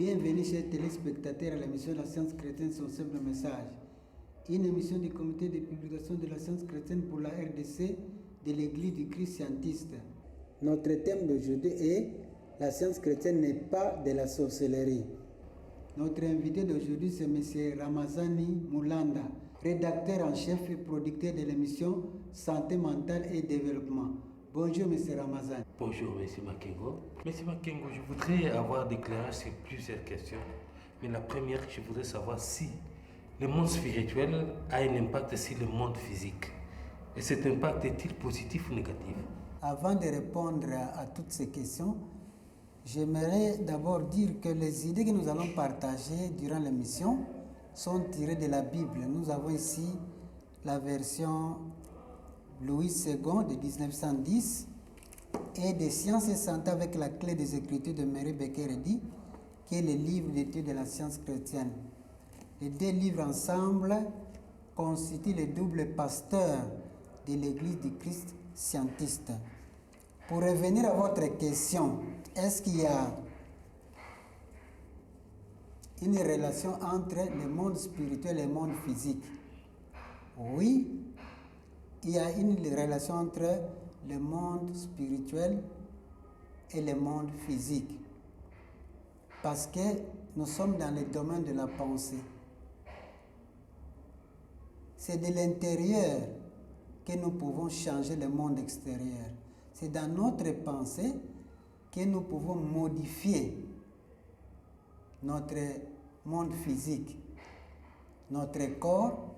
Bienvenue chers téléspectateurs à l'émission de la science chrétienne, son simple message. Une émission du comité de publication de la science chrétienne pour la RDC de l'Église du Christ scientiste. Notre thème d'aujourd'hui est « La science chrétienne n'est pas de la sorcellerie ». Notre invité d'aujourd'hui c'est M. Ramazani Moulanda, rédacteur en chef et producteur de l'émission Santé mentale et développement. Bonjour M. Ramazani. Bonjour M. Makengo. M. Makengo, je voudrais avoir des éclairages sur plusieurs questions. Mais la première, je voudrais savoir si le monde spirituel a un impact sur le monde physique. Et cet impact est-il positif ou négatif? Avant de répondre à toutes ces questions, j'aimerais d'abord dire que les idées que nous allons partager durant l'émission sont tirées de la Bible. Nous avons ici la version Louis II de 1910 et des Sciences et Santé avec la clé des Écritures de Mary Baker Eddy, qui est le livre d'études de la science chrétienne. Les deux livres ensemble constituent le double pasteur de l'Église du Christ scientiste. Pour revenir à votre question, est-ce qu'il y a une relation entre le monde spirituel et le monde physique? Oui, il y a une relation entre le monde spirituel et le monde physique. Parce que nous sommes dans le domaine de la pensée. C'est de l'intérieur que nous pouvons changer le monde extérieur. C'est dans notre pensée que nous pouvons modifier notre monde physique, notre corps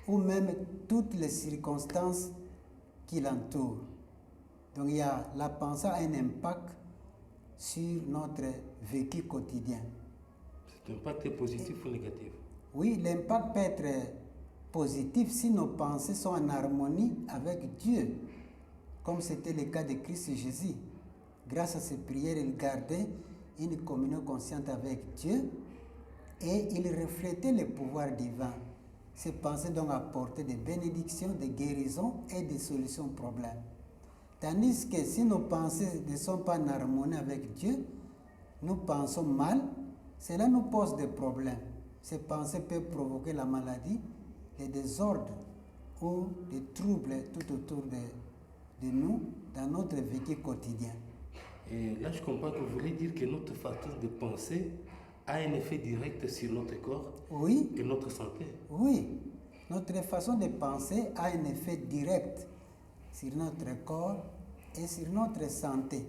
ou même toutes les circonstances qui l'entourent. Donc la pensée a un impact sur notre vécu quotidien. Cet impact est positif ou négatif? Oui, l'impact peut être positif si nos pensées sont en harmonie avec Dieu, comme c'était le cas de Christ Jésus. Grâce à ses prières, il gardait une communion consciente avec Dieu et il reflétait le pouvoir divin. Ses pensées donc apportaient des bénédictions, des guérisons et des solutions aux problèmes. Tandis que si nos pensées ne sont pas en harmonie avec Dieu, nous pensons mal, cela nous pose des problèmes. Ces pensées peuvent provoquer la maladie, les désordres ou des troubles tout autour de nous dans notre vécu quotidien. Et là, je comprends que vous voulez dire que notre façon de penser a un effet direct sur notre corps et notre santé. Oui, notre façon de penser a un effet direct sur notre corps et sur notre santé.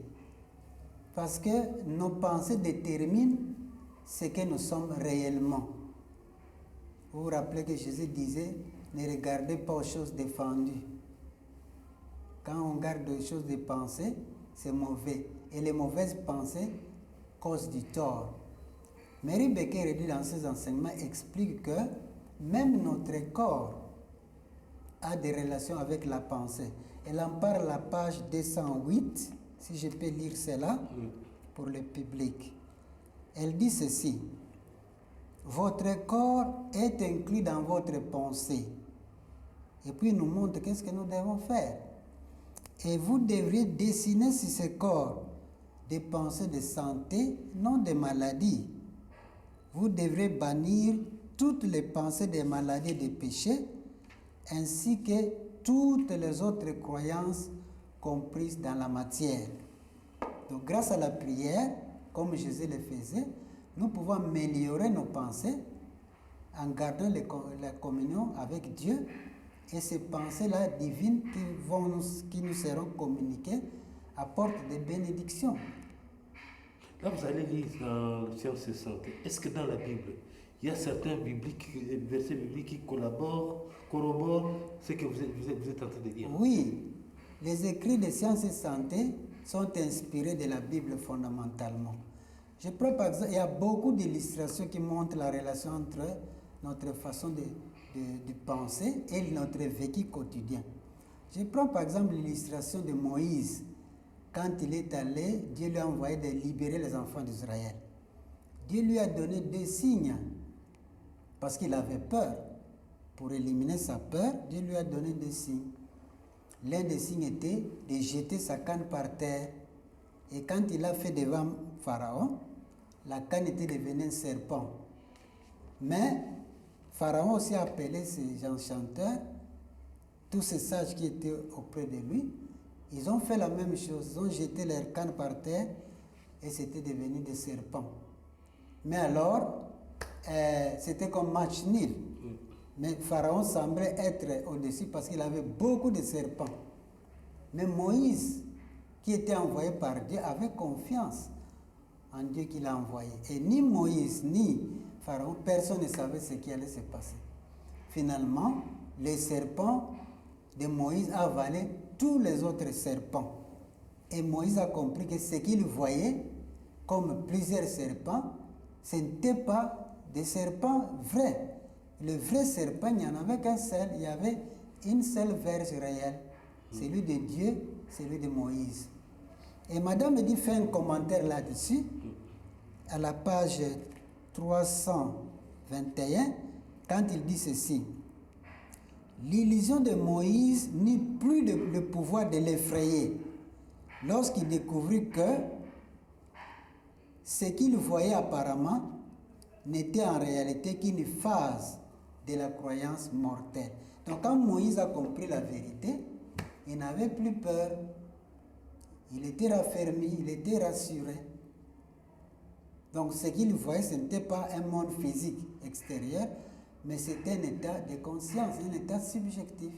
Parce que nos pensées déterminent ce que nous sommes réellement. Vous vous rappelez que Jésus disait, ne regardez pas aux choses défendues. Quand on regarde des choses de pensée, c'est mauvais. Et les mauvaises pensées causent du tort. Mary Baker Eddy, dans ses enseignements, explique que même notre corps a des relations avec la pensée. Elle en parle à la page 208, si je peux lire cela pour le public. Elle dit ceci: votre corps est inclus dans votre pensée. Et puis il nous montre qu'est-ce que nous devons faire. Et vous devriez dessiner sur ce corps des pensées de santé, non de maladie. Vous devrez bannir toutes les pensées des maladies et des péchés, ainsi que toutes les autres croyances comprises dans la matière. Donc grâce à la prière, comme Jésus le faisait, nous pouvons améliorer nos pensées en gardant la communion avec Dieu, et ces pensées-là divines qui nous seront communiquées apportent des bénédictions. Là, vous allez lire dans Sciences et Santé. Est-ce que dans la Bible, il y a certains versets bibliques qui corroborent ce que vous êtes en train de dire? Oui, les écrits de Sciences et Santé sont inspirés de la Bible fondamentalement. Je prends par exemple, il y a beaucoup d'illustrations qui montrent la relation entre notre façon de penser et notre vécu quotidien. Je prends par exemple l'illustration de Moïse. Quand il est allé, Dieu lui a envoyé de libérer les enfants d'Israël. Dieu lui a donné des signes parce qu'il avait peur. Pour éliminer sa peur, Dieu lui a donné des signes. L'un des signes était de jeter sa canne par terre. Et quand il a fait devant Pharaon, la canne était devenue un serpent. Mais Pharaon aussi a appelé ces enchanteurs, tous ces sages qui étaient auprès de lui. Ils ont fait la même chose, ils ont jeté leur canne par terre et c'était devenu des serpents. Mais alors, c'était comme match nul. Mais Pharaon semblait être au-dessus parce qu'il avait beaucoup de serpents. Mais Moïse, qui était envoyé par Dieu, avait confiance en Dieu qu'il a envoyé. Et ni Moïse, ni Pharaon, personne ne savait ce qui allait se passer. Finalement, les serpents de Moïse a avalé tous les autres serpents. Et Moïse a compris que ce qu'il voyait comme plusieurs serpents, ce n'était pas des serpents vrais. Le vrai serpent, il n'y en avait qu'un seul, il y avait une seule verge réelle, celui de Dieu, celui de Moïse. Et Madame Eddy fait un commentaire là-dessus, à la page 321, quand il dit ceci. L'illusion de Moïse n'eut plus le pouvoir de l'effrayer lorsqu'il découvrit que ce qu'il voyait apparemment n'était en réalité qu'une phase de la croyance mortelle. Donc quand Moïse a compris la vérité, il n'avait plus peur. Il était raffermi, il était rassuré. Donc ce qu'il voyait, ce n'était pas un monde physique extérieur, mais c'était un état de conscience, un état subjectif.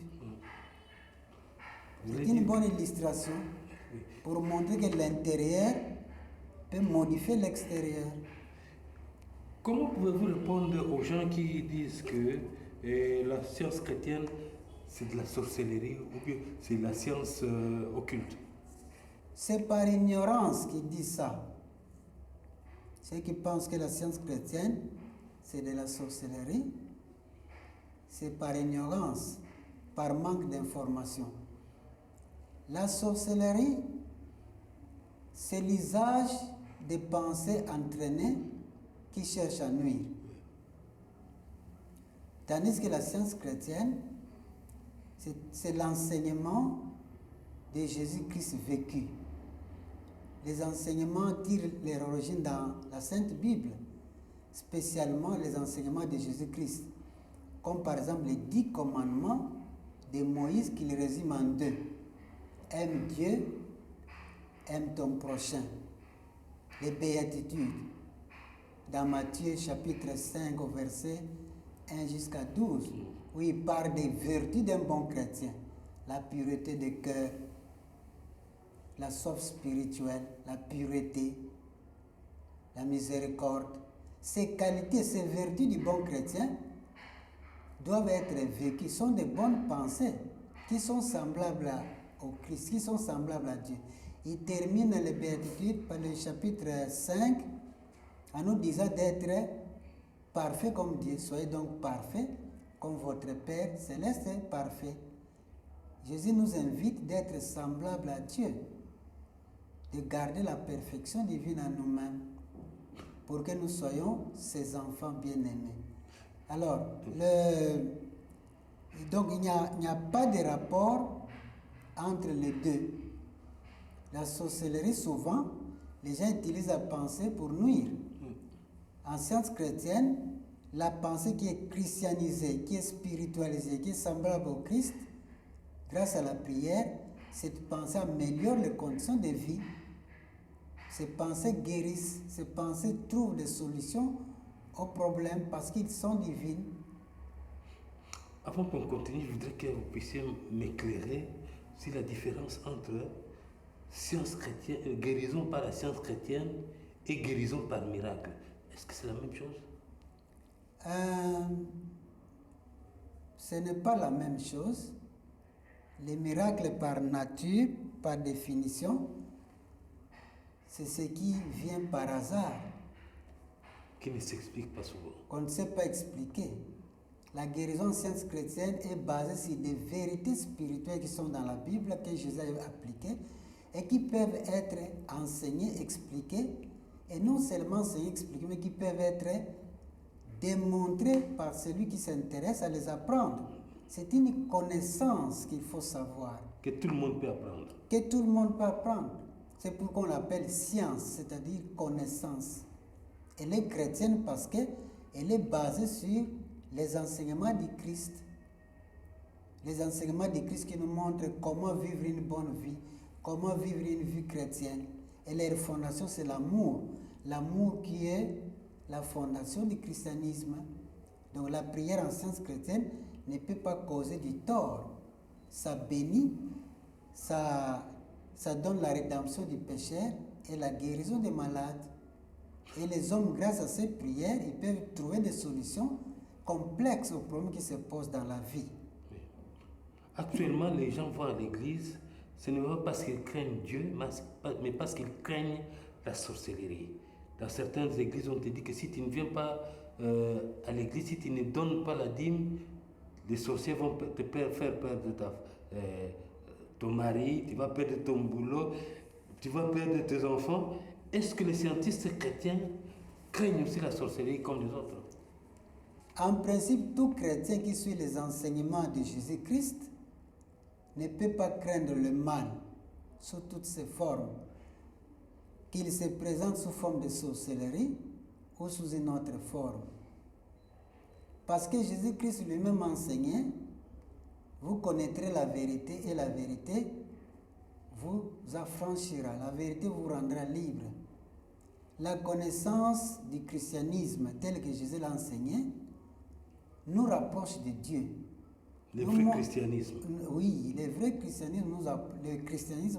C'est une bonne illustration pour montrer que l'intérieur peut modifier l'extérieur. Comment pouvez-vous répondre aux gens qui disent que la science chrétienne, c'est de la sorcellerie ou bien c'est de la science occulte? C'est par ignorance qu'ils disent ça. Ceux qui pensent que la science chrétienne, c'est de la sorcellerie, c'est par ignorance, par manque d'information. La sorcellerie, c'est l'usage des pensées entraînées qui cherchent à nuire. Tandis que la science chrétienne, c'est l'enseignement de Jésus-Christ vécu. Les enseignements tirent leur origine dans la Sainte Bible, spécialement les enseignements de Jésus-Christ, comme par exemple les 10 commandements de Moïse qu'il résume en 2. Aime Dieu, aime ton prochain. Les béatitudes, dans Matthieu chapitre 5 au verset 1 jusqu'à 12, où il parle des vertus d'un bon chrétien, la pureté de cœur, la soif spirituelle, la pureté, la miséricorde. Ces qualités, ces vertus du bon chrétien doivent être vécues, sont des bonnes pensées qui sont semblables au Christ, qui sont semblables à Dieu. Il termine les béatitudes par le chapitre 5 en nous disant d'être parfait comme Dieu. Soyez donc parfaits comme votre Père céleste est parfait. Jésus nous invite d'être semblables à Dieu, de garder la perfection divine en nous-mêmes pour que nous soyons ses enfants bien-aimés. Alors, donc il n'y a pas de rapport entre les deux. La sorcellerie, souvent, les gens utilisent la pensée pour nuire. En science chrétienne, la pensée qui est christianisée, qui est spiritualisée, qui est semblable au Christ, grâce à la prière, cette pensée améliore les conditions de vie. Ces pensées guérissent, ces pensées trouvent des solutions aux problèmes parce qu'ils sont divines. Avant qu'on continue, je voudrais que vous puissiez m'éclairer sur la différence entre science chrétienne, guérison par la science chrétienne et guérison par miracle. Est-ce que c'est la même chose? Ce n'est pas la même chose. Les miracles par nature, par définition, c'est ce qui vient par hasard. Qui ne s'explique pas souvent. Qu'on ne sait pas expliquer. La guérison en science chrétienne est basée sur des vérités spirituelles qui sont dans la Bible, que Jésus a appliquées, et qui peuvent être enseignées, expliquées, et non seulement enseignées, expliquées, mais qui peuvent être démontrées par celui qui s'intéresse à les apprendre. C'est une connaissance qu'il faut savoir. Que tout le monde peut apprendre. Que tout le monde peut apprendre. C'est pourquoi on l'appelle science, c'est-à-dire connaissance. Elle est chrétienne parce qu'elle est basée sur les enseignements du Christ. Les enseignements du Christ qui nous montrent comment vivre une bonne vie, comment vivre une vie chrétienne. Et leur fondation, c'est l'amour. L'amour qui est la fondation du christianisme. Donc la prière en science chrétienne ne peut pas causer du tort. Ça bénit, ça donne la rédemption du pécheur et la guérison des malades. Et les hommes, grâce à ces prières, ils peuvent trouver des solutions complexes aux problèmes qui se posent dans la vie. Actuellement, les gens vont à l'église, ce n'est pas parce qu'ils craignent Dieu, mais parce qu'ils craignent la sorcellerie. Dans certaines églises, on te dit que si tu ne viens pas à l'église, si tu ne donnes pas la dîme, les sorciers vont te faire perdre ton mari, tu vas perdre ton boulot, tu vas perdre tes enfants. Est-ce que les scientifiques chrétiens craignent aussi la sorcellerie comme les autres? En principe, tout chrétien qui suit les enseignements de Jésus-Christ ne peut pas craindre le mal sous toutes ses formes, qu'il se présente sous forme de sorcellerie ou sous une autre forme. Parce que Jésus-Christ lui-même enseignait, vous connaîtrez la vérité et la vérité vous affranchira, la vérité vous rendra libre. La connaissance du christianisme tel que Jésus l'a enseigné nous rapproche de Dieu. Le vrai christianisme. Oui, le christianisme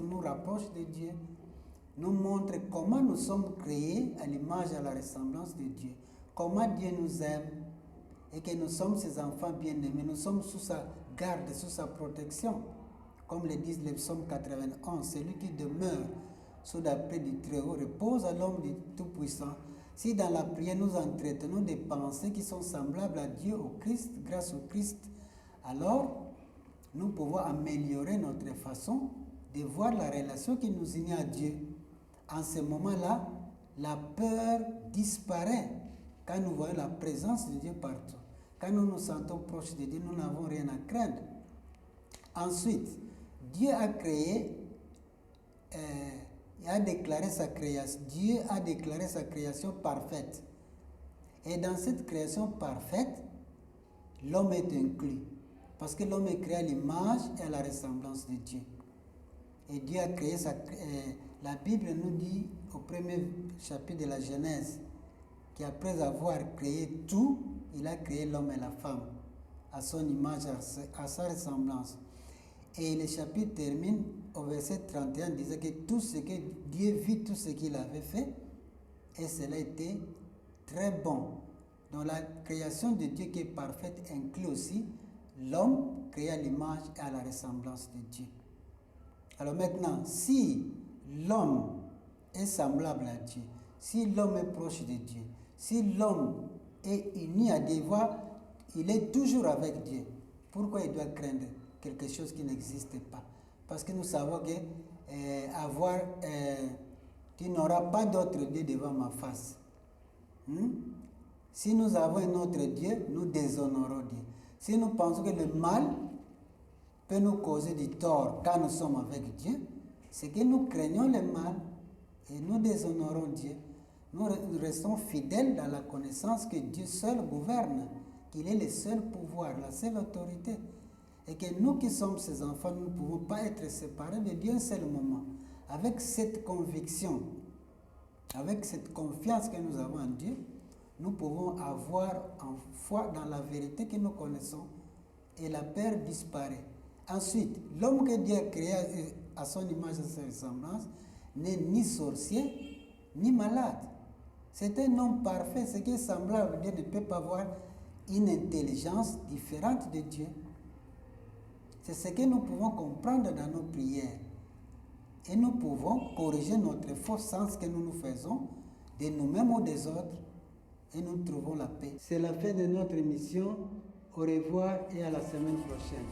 nous rapproche de Dieu, nous montre comment nous sommes créés à l'image et à la ressemblance de Dieu, comment Dieu nous aime et que nous sommes ses enfants bien-aimés, nous sommes sous sa garde, sous sa protection. Comme le disent les psaumes 91, celui qui demeure sous la paix du Très-Haut repose à l'homme du Tout-Puissant. Si dans la prière nous entretenons des pensées qui sont semblables à Dieu, au Christ, grâce au Christ, alors nous pouvons améliorer notre façon de voir la relation qui nous unit à Dieu. En ce moment-là, la peur disparaît quand nous voyons la présence de Dieu partout. Quand nous nous sentons proches de Dieu, nous n'avons rien à craindre. Ensuite, Dieu a créé, a déclaré sa création. Dieu a déclaré sa création parfaite. Et dans cette création parfaite, l'homme est inclus. Parce que l'homme est créé à l'image et à la ressemblance de Dieu. Et Dieu a créé la Bible nous dit au premier chapitre de la Genèse qu'après avoir créé tout, il a créé l'homme et la femme à son image, à sa ressemblance. Et le chapitre termine au verset 31 disant que tout ce que Dieu vit, tout ce qu'il avait fait, et cela était très bon. Donc la création de Dieu qui est parfaite inclut aussi l'homme créé à l'image et à la ressemblance de Dieu. Alors maintenant, si l'homme est semblable à Dieu, si l'homme est proche de Dieu, si l'homme est uni à Dieu, il est toujours avec Dieu, pourquoi il doit craindre quelque chose qui n'existe pas? Parce que nous savons que tu n'auras pas d'autre Dieu devant ma face. Si nous avons un autre Dieu, nous déshonorons Dieu. Si nous pensons que le mal peut nous causer du tort quand nous sommes avec Dieu, c'est que nous craignons le mal et nous déshonorons Dieu. Nous restons fidèles dans la connaissance que Dieu seul gouverne, qu'il est le seul pouvoir, la seule autorité. Et que nous qui sommes ses enfants, nous ne pouvons pas être séparés de Dieu un seul moment. Avec cette conviction, avec cette confiance que nous avons en Dieu, nous pouvons avoir en foi dans la vérité que nous connaissons et la peur disparaît. Ensuite, l'homme que Dieu a créé à son image et à sa ressemblance n'est ni sorcier ni malade. C'est un homme parfait. Ce qui est semblable à Dieu ne peut pas avoir une intelligence différente de Dieu. C'est ce que nous pouvons comprendre dans nos prières. Et nous pouvons corriger notre faux sens que nous faisons de nous-mêmes ou des autres. Et nous trouvons la paix. C'est la fin de notre émission. Au revoir et à la semaine prochaine.